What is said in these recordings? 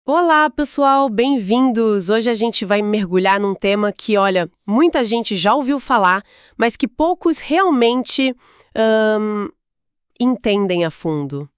Olá, pessoal, bem-vindos! Hoje a gente vai mergulhar num tema que, olha, muita gente já ouviu falar, mas que poucos realmente entendem a fundo.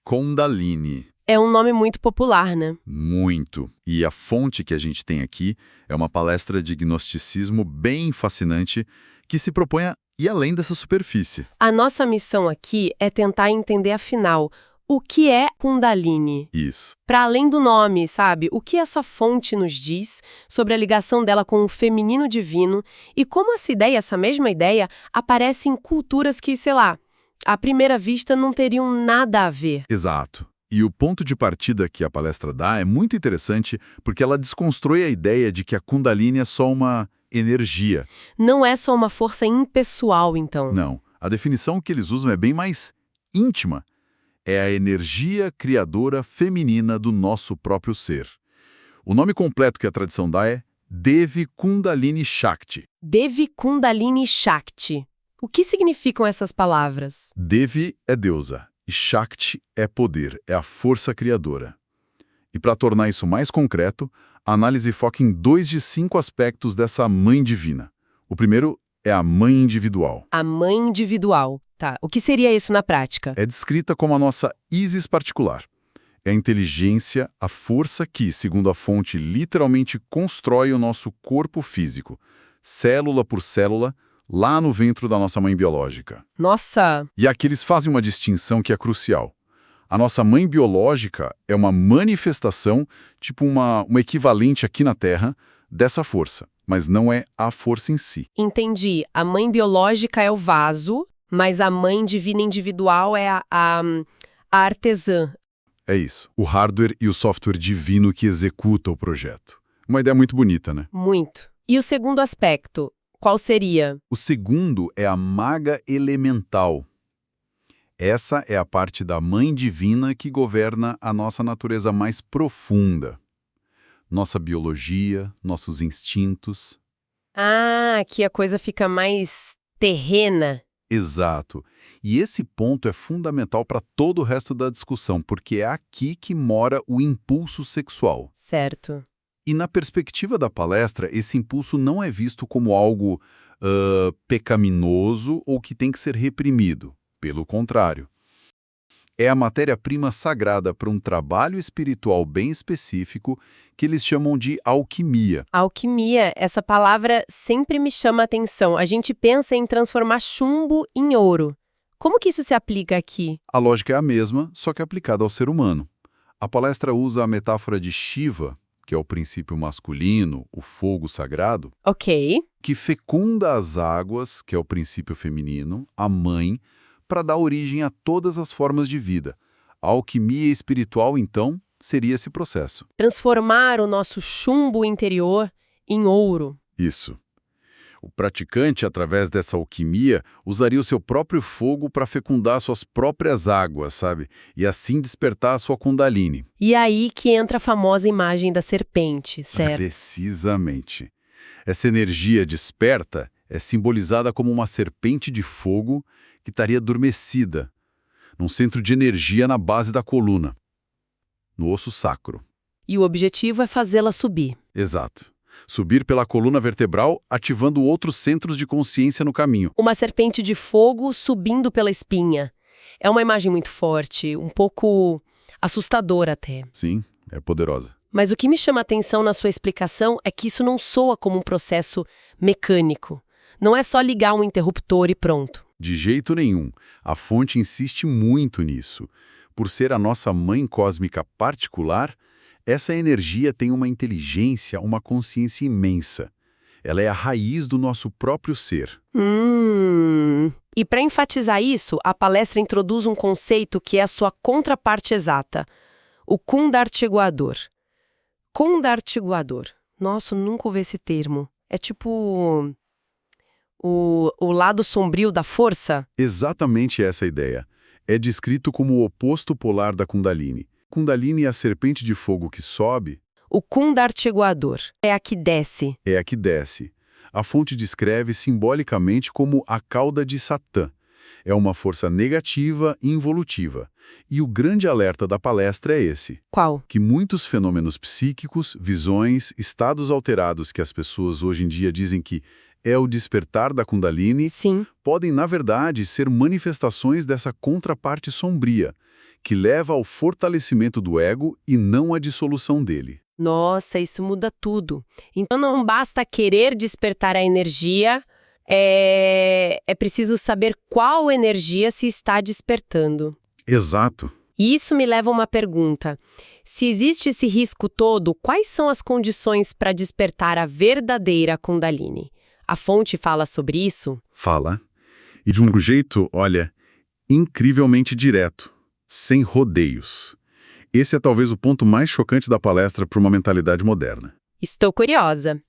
Kundalini. É um nome muito popular, né? Muito. E a fonte que a gente tem aqui é uma palestra de gnosticismo bem fascinante que se propõe a ir além dessa superfície. A nossa missão aqui é tentar entender, afinal, o que é Kundalini. Isso. Para além do nome, sabe? O que essa fonte nos diz sobre a ligação dela com o feminino divino e como essa mesma ideia, aparece em culturas que, sei lá, à primeira vista não teriam nada a ver. Exato. E o ponto de partida que a palestra dá é muito interessante porque ela desconstrói a ideia de que a Kundalini é só uma energia. Não é só uma força impessoal, então. Não. A definição que eles usam é bem mais íntima. É a energia criadora feminina do nosso próprio ser. O nome completo que a tradição dá é Devi Kundalini Shakti. Devi Kundalini Shakti. O que significam essas palavras? Devi é deusa e Shakti é poder, é a força criadora. E para tornar isso mais concreto, a análise foca em 2 de 5 aspectos dessa mãe divina. O primeiro é a mãe individual. A mãe individual. Tá, o que seria isso na prática? É descrita como a nossa Isis particular. É a inteligência, a força que, segundo a fonte, literalmente constrói o nosso corpo físico, célula por célula, lá no ventre da nossa mãe biológica. Nossa! E aqui eles fazem uma distinção que é crucial. A nossa mãe biológica é uma manifestação, tipo uma equivalente aqui na Terra, dessa força, mas não é a força em si. Entendi. A mãe biológica é o vaso, mas a mãe divina individual é a artesã. É isso, o hardware e o software divino que executa o projeto. Uma ideia muito bonita, né? Muito. E o segundo aspecto, qual seria? O segundo é a maga elemental. Essa é a parte da mãe divina que governa a nossa natureza mais profunda. Nossa biologia, nossos instintos. Ah, aqui a coisa fica mais terrena. Exato. E esse ponto é fundamental para todo o resto da discussão, porque é aqui que mora o impulso sexual. Certo. E na perspectiva da palestra, esse impulso não é visto como algo pecaminoso ou que tem que ser reprimido. Pelo contrário. É a matéria-prima sagrada para um trabalho espiritual bem específico que eles chamam de alquimia. Alquimia, essa palavra sempre me chama a atenção. A gente pensa em transformar chumbo em ouro. Como que isso se aplica aqui? A lógica é a mesma, só que aplicada ao ser humano. A palestra usa a metáfora de Shiva, que é o princípio masculino, o fogo sagrado, Ok. que fecunda as águas, que é o princípio feminino, a mãe, para dar origem a todas as formas de vida. A alquimia espiritual, então, seria esse processo. Transformar o nosso chumbo interior em ouro. Isso. O praticante, através dessa alquimia, usaria o seu próprio fogo para fecundar suas próprias águas, sabe? E assim despertar a sua Kundalini. E aí que entra a famosa imagem da serpente, certo? Precisamente. Essa energia desperta é simbolizada como uma serpente de fogo que estaria adormecida, num centro de energia na base da coluna, no osso sacro. E o objetivo é fazê-la subir. Exato. Subir pela coluna vertebral, ativando outros centros de consciência no caminho. Uma serpente de fogo subindo pela espinha. É uma imagem muito forte, um pouco assustadora até. Sim, é poderosa. Mas o que me chama a atenção na sua explicação é que isso não soa como um processo mecânico. Não é só ligar um interruptor e pronto. De jeito nenhum. A fonte insiste muito nisso. Por ser a nossa mãe cósmica particular, essa energia tem uma inteligência, uma consciência imensa. Ela é a raiz do nosso próprio ser. E para enfatizar isso, a palestra introduz um conceito que é a sua contraparte exata, o kundartiguador. Kundartiguador. Nossa, nunca ouvi esse termo. É tipo o lado sombrio da força? Exatamente essa a ideia. É descrito como o oposto polar da Kundalini. Kundalini é a serpente de fogo que sobe. O kundartiguador é a que desce. É a que desce. A fonte descreve simbolicamente como a cauda de Satã. É uma força negativa e involutiva. E o grande alerta da palestra é esse: Qual? que muitos fenômenos psíquicos, visões, estados alterados que as pessoas hoje em dia dizem que é o despertar da Kundalini, Sim. podem, na verdade, ser manifestações dessa contraparte sombria, que leva ao fortalecimento do ego e não à dissolução dele. Nossa, isso muda tudo. Então não basta querer despertar a energia, é preciso saber qual energia se está despertando. Exato. E isso me leva a uma pergunta. Se existe esse risco todo, quais são as condições para despertar a verdadeira Kundalini? A fonte fala sobre isso? Fala. E de um jeito, olha, incrivelmente direto, sem rodeios. Esse é talvez o ponto mais chocante da palestra para uma mentalidade moderna. Estou curiosa.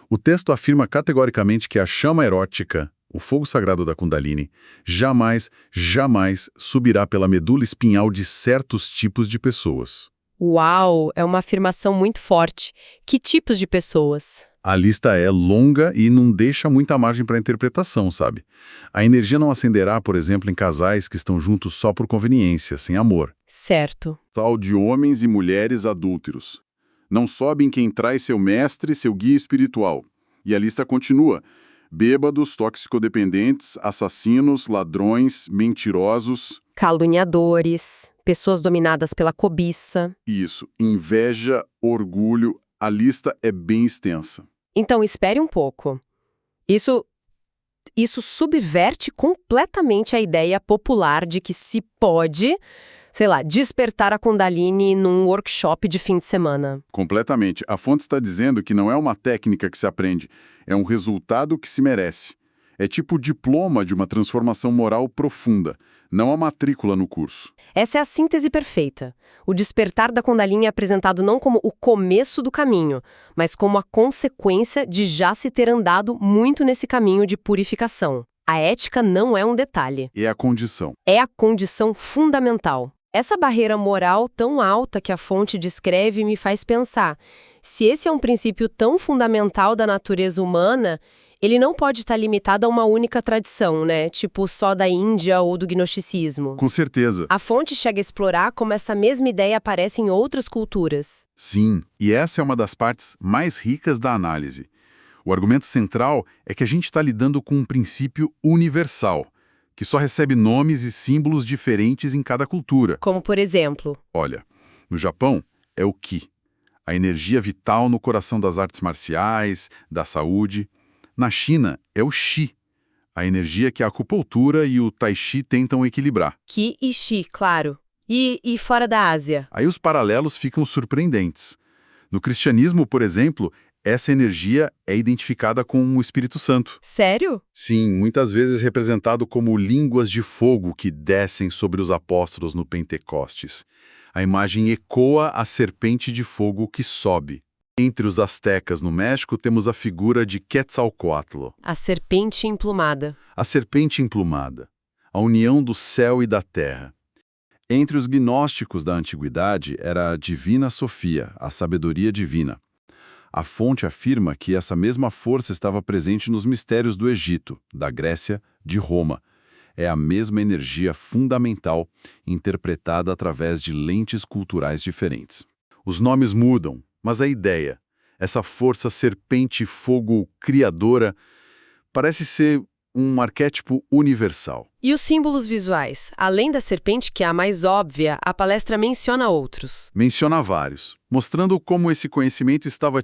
O texto afirma categoricamente que a chama erótica, o fogo sagrado da Kundalini, jamais, jamais subirá pela medula espinhal de certos tipos de pessoas. Uau, é uma afirmação muito forte. Que tipos de pessoas? A lista é longa e não deixa muita margem para interpretação, sabe? A energia não acenderá, por exemplo, em casais que estão juntos só por conveniência, sem amor. Certo. Tal de homens e mulheres adúlteros. Não sobe em quem trai seu mestre, seu guia espiritual. E a lista continua. Bêbados, toxicodependentes, assassinos, ladrões, mentirosos. Caluniadores, pessoas dominadas pela cobiça. Isso, inveja, orgulho, a lista é bem extensa. Então, espere um pouco. Isso subverte completamente a ideia popular de que se pode, sei lá, despertar a Kundalini num workshop de fim de semana. Completamente. A fonte está dizendo que não é uma técnica que se aprende, é um resultado que se merece. É tipo o diploma de uma transformação moral profunda, não a matrícula no curso. Essa é a síntese perfeita. O despertar da Kundalini é apresentado não como o começo do caminho, mas como a consequência de já se ter andado muito nesse caminho de purificação. A ética não é um detalhe. É a condição. É a condição fundamental. Essa barreira moral tão alta que a fonte descreve me faz pensar, se esse é um princípio tão fundamental da natureza humana, ele não pode estar limitado a uma única tradição, né? Tipo só da Índia ou do gnosticismo. Com certeza. A fonte chega a explorar como essa mesma ideia aparece em outras culturas. Sim, e essa é uma das partes mais ricas da análise. O argumento central é que a gente está lidando com um princípio universal, que só recebe nomes e símbolos diferentes em cada cultura. Como, por exemplo? Olha, no Japão é o Ki, a energia vital no coração das artes marciais, da saúde. Na China é o Qi, a energia que a acupuntura e o Tai Chi tentam equilibrar. Qi e Shi, claro. E fora da Ásia? Aí os paralelos ficam surpreendentes. No cristianismo, por exemplo, essa energia é identificada com o Espírito Santo. Sério? Sim, muitas vezes representado como línguas de fogo que descem sobre os apóstolos no Pentecostes. A imagem ecoa a serpente de fogo que sobe. Entre os astecas no México temos a figura de Quetzalcóatl. A serpente emplumada. A serpente emplumada. A união do céu e da terra. Entre os gnósticos da antiguidade era a Divina Sofia, a sabedoria divina. A fonte afirma que essa mesma força estava presente nos mistérios do Egito, da Grécia, de Roma. É a mesma energia fundamental, interpretada através de lentes culturais diferentes. Os nomes mudam, mas a ideia, essa força serpente-fogo criadora, parece ser um arquétipo universal. E os símbolos visuais? Além da serpente, que é a mais óbvia, a palestra menciona outros. Menciona vários, mostrando como esse conhecimento estava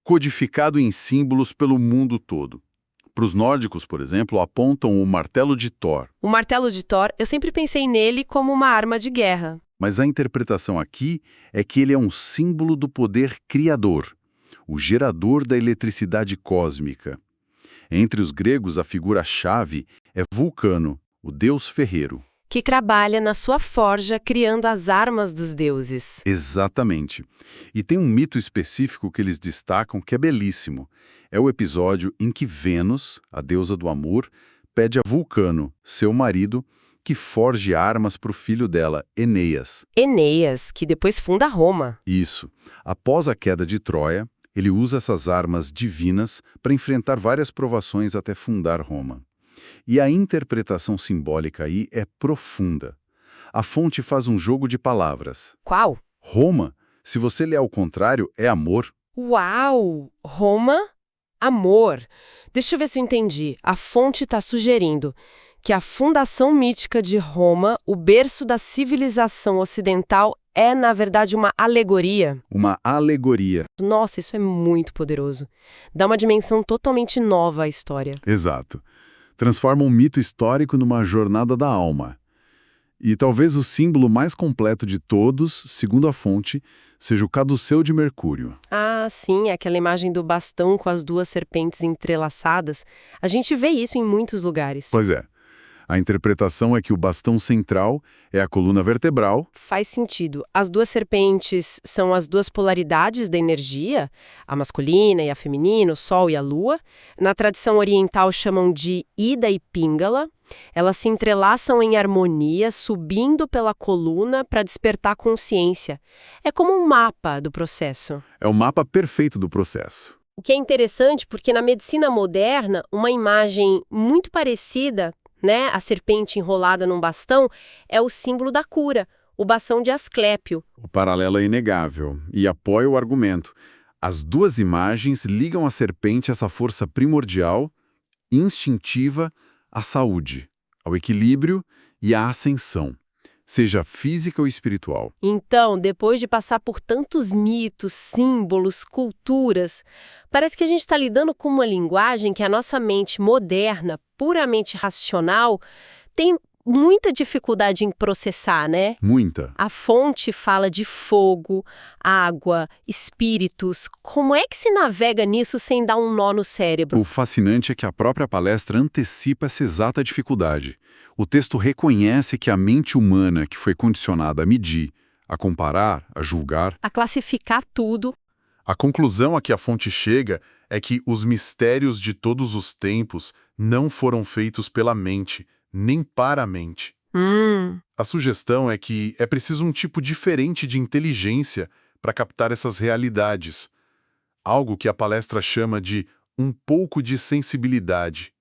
codificado em símbolos pelo mundo todo. Para os nórdicos, por exemplo, apontam o martelo de Thor. O martelo de Thor, eu sempre pensei nele como uma arma de guerra. Mas a interpretação aqui é que ele é um símbolo do poder criador, o gerador da eletricidade cósmica. Entre os gregos, a figura-chave é Vulcano, o deus ferreiro. Que trabalha na sua forja criando as armas dos deuses. Exatamente. E tem um mito específico que eles destacam que é belíssimo. É o episódio em que Vênus, a deusa do amor, pede a Vulcano, seu marido, que forge armas para o filho dela, Eneas. Eneas, que depois funda Roma. Isso. Após a queda de Troia, ele usa essas armas divinas para enfrentar várias provações até fundar Roma. E a interpretação simbólica aí é profunda. A fonte faz um jogo de palavras. Qual? Roma, se você ler ao contrário, é amor. Uau! Roma, amor. Deixa eu ver se eu entendi. A fonte está sugerindo que a fundação mítica de Roma, o berço da civilização ocidental, é, na verdade, uma alegoria. Uma alegoria. Nossa, isso é muito poderoso. Dá uma dimensão totalmente nova à história. Exato. Transforma um mito histórico numa jornada da alma. E talvez o símbolo mais completo de todos, segundo a fonte, seja o caduceu de Mercúrio. Ah, sim, aquela imagem do bastão com as duas serpentes entrelaçadas. A gente vê isso em muitos lugares. Pois é. A interpretação é que o bastão central é a coluna vertebral. Faz sentido. As duas serpentes são as duas polaridades da energia, a masculina e a feminina, o Sol e a Lua. Na tradição oriental chamam de Ida e Pingala. Elas se entrelaçam em harmonia, subindo pela coluna para despertar consciência. É como um mapa do processo. É o mapa perfeito do processo. O que é interessante porque na medicina moderna, uma imagem muito parecida, né, a serpente enrolada num bastão, é o símbolo da cura, o bastão de Asclépio. O paralelo é inegável e apoia o argumento. As duas imagens ligam a serpente a essa força primordial, instintiva, à saúde, ao equilíbrio e à ascensão, seja física ou espiritual. Então, depois de passar por tantos mitos, símbolos, culturas, parece que a gente está lidando com uma linguagem que a nossa mente moderna, puramente racional, tem muita dificuldade em processar, né? Muita. A fonte fala de fogo, água, espíritos. Como é que se navega nisso sem dar um nó no cérebro? O fascinante é que a própria palestra antecipa essa exata dificuldade. O texto reconhece que a mente humana, que foi condicionada a medir, a comparar, a julgar, A classificar tudo. A conclusão a que a fonte chega é que os mistérios de todos os tempos não foram feitos pela mente, nem para a mente. A sugestão é que é preciso um tipo diferente de inteligência para captar essas realidades. Algo que a palestra chama de um pouco de sensibilidade.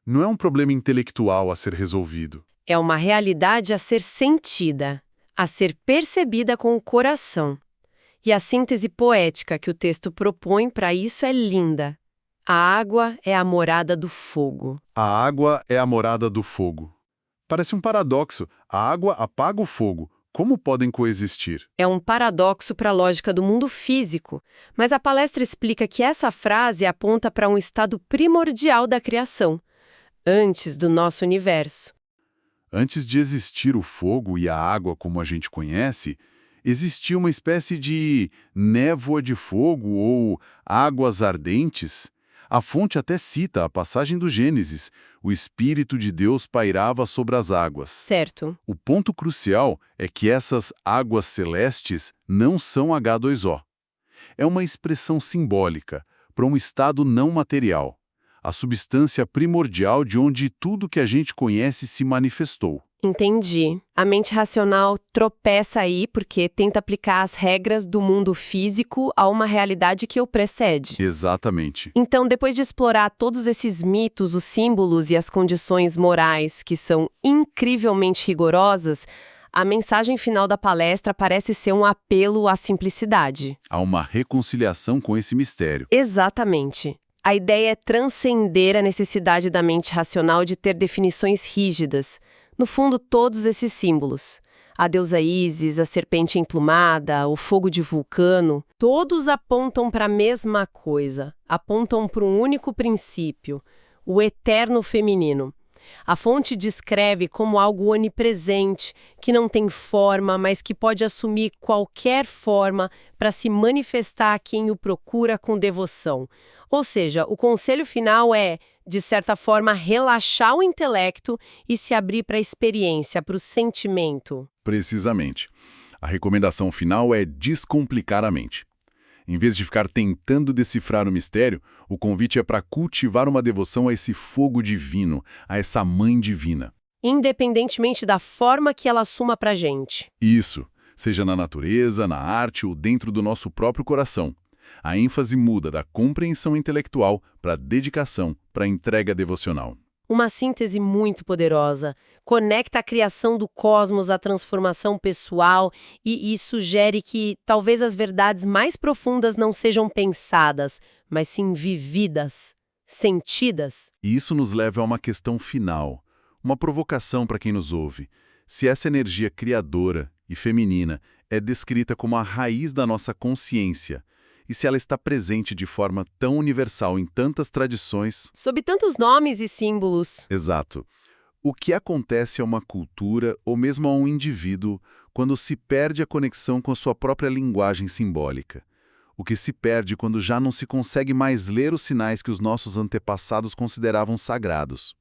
Não é um problema intelectual a ser resolvido. É uma realidade a ser sentida, a ser percebida com o coração. E a síntese poética que o texto propõe para isso é linda. A água é a morada do fogo. A água é a morada do fogo. Parece um paradoxo. A água apaga o fogo. Como podem coexistir? É um paradoxo para a lógica do mundo físico, mas a palestra explica que essa frase aponta para um estado primordial da criação, antes do nosso universo. Antes de existir o fogo e a água como a gente conhece, existia uma espécie de névoa de fogo ou águas ardentes. A fonte até cita a passagem do Gênesis: o Espírito de Deus pairava sobre as águas. Certo. O ponto crucial é que essas águas celestes não são H2O. É uma expressão simbólica para um estado não material, a substância primordial de onde tudo que a gente conhece se manifestou. Entendi. A mente racional tropeça aí porque tenta aplicar as regras do mundo físico a uma realidade que o precede. Exatamente. Então, depois de explorar todos esses mitos, os símbolos e as condições morais que são incrivelmente rigorosas, a mensagem final da palestra parece ser um apelo à simplicidade. Há uma reconciliação com esse mistério. Exatamente. A ideia é transcender a necessidade da mente racional de ter definições rígidas. No fundo, todos esses símbolos, a deusa Ísis, a serpente emplumada, o fogo de Vulcano, todos apontam para a mesma coisa, apontam para um único princípio, o eterno feminino. A fonte descreve como algo onipresente, que não tem forma, mas que pode assumir qualquer forma para se manifestar a quem o procura com devoção. Ou seja, o conselho final é, de certa forma, relaxar o intelecto e se abrir para a experiência, para o sentimento. Precisamente. A recomendação final é descomplicar a mente. Em vez de ficar tentando decifrar o mistério, o convite é para cultivar uma devoção a esse fogo divino, a essa mãe divina. Independentemente da forma que ela assuma para a gente. Isso, seja na natureza, na arte ou dentro do nosso próprio coração. A ênfase muda da compreensão intelectual para a dedicação, para a entrega devocional. Uma síntese muito poderosa. Conecta a criação do cosmos à transformação pessoal e sugere que talvez as verdades mais profundas não sejam pensadas, mas sim vividas, sentidas. E isso nos leva a uma questão final, uma provocação para quem nos ouve. Se essa energia criadora e feminina é descrita como a raiz da nossa consciência, e se ela está presente de forma tão universal em tantas tradições... Sob tantos nomes e símbolos. Exato. O que acontece a uma cultura ou mesmo a um indivíduo quando se perde a conexão com a sua própria linguagem simbólica? O que se perde quando já não se consegue mais ler os sinais que os nossos antepassados consideravam sagrados?